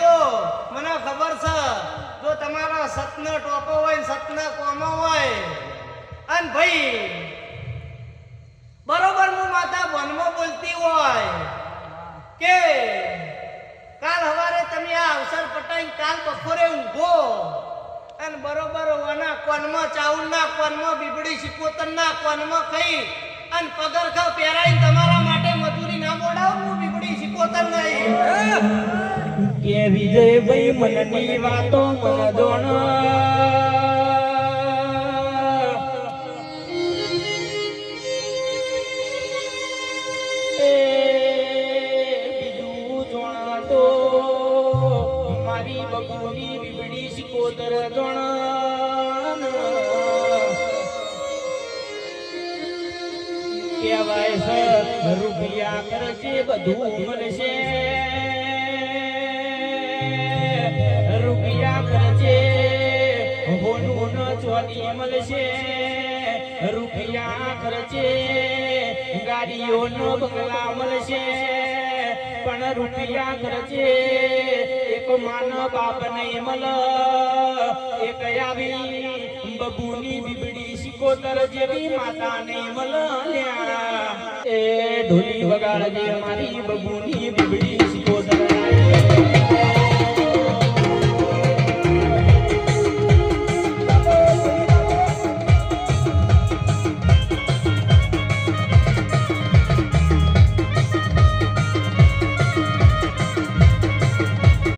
તો મને ખબર છે જો તમારા સતનો ટોપો હોય સતના કોમો હોય અને ભાઈ બરોબર હું માતા વનમાં બોલતી હોય કે કાલ સવારે તમે આ અવસર પટાઈ કાલ બપોરે ઊંઘો અને બરોબર વાના કોનમાં ચાઉલના કોનમાં બીબડી સિકોતરના કોનમાં ખાઈ અને પગરખા પહેરાઈ તમારા માટે મજૂરી ના મોડાવ હું બીબડી સિકોતર નહીં કે વિજયભાઈ મનની વાતો મન જોણ બીજું જોણ તો મારી બબુની બીબડી સિકોતર જોણ કહેવાય છે રૂપિયા ખર્ચે બધું મળશે રૂપિયા ખર્ચે હોનું ચોરી મળશે રૂપિયા ખર્ચે ગાડીઓનો બંગલા મળશે પણ રૂપિયા ખર્ચે એક માન બાપ નહીં મળ એક આવી બબુની બીબડી સિકોતર જેવી માતા નહીં મળ એ ઢોલી વગાડજે મારી બબુની બીબડી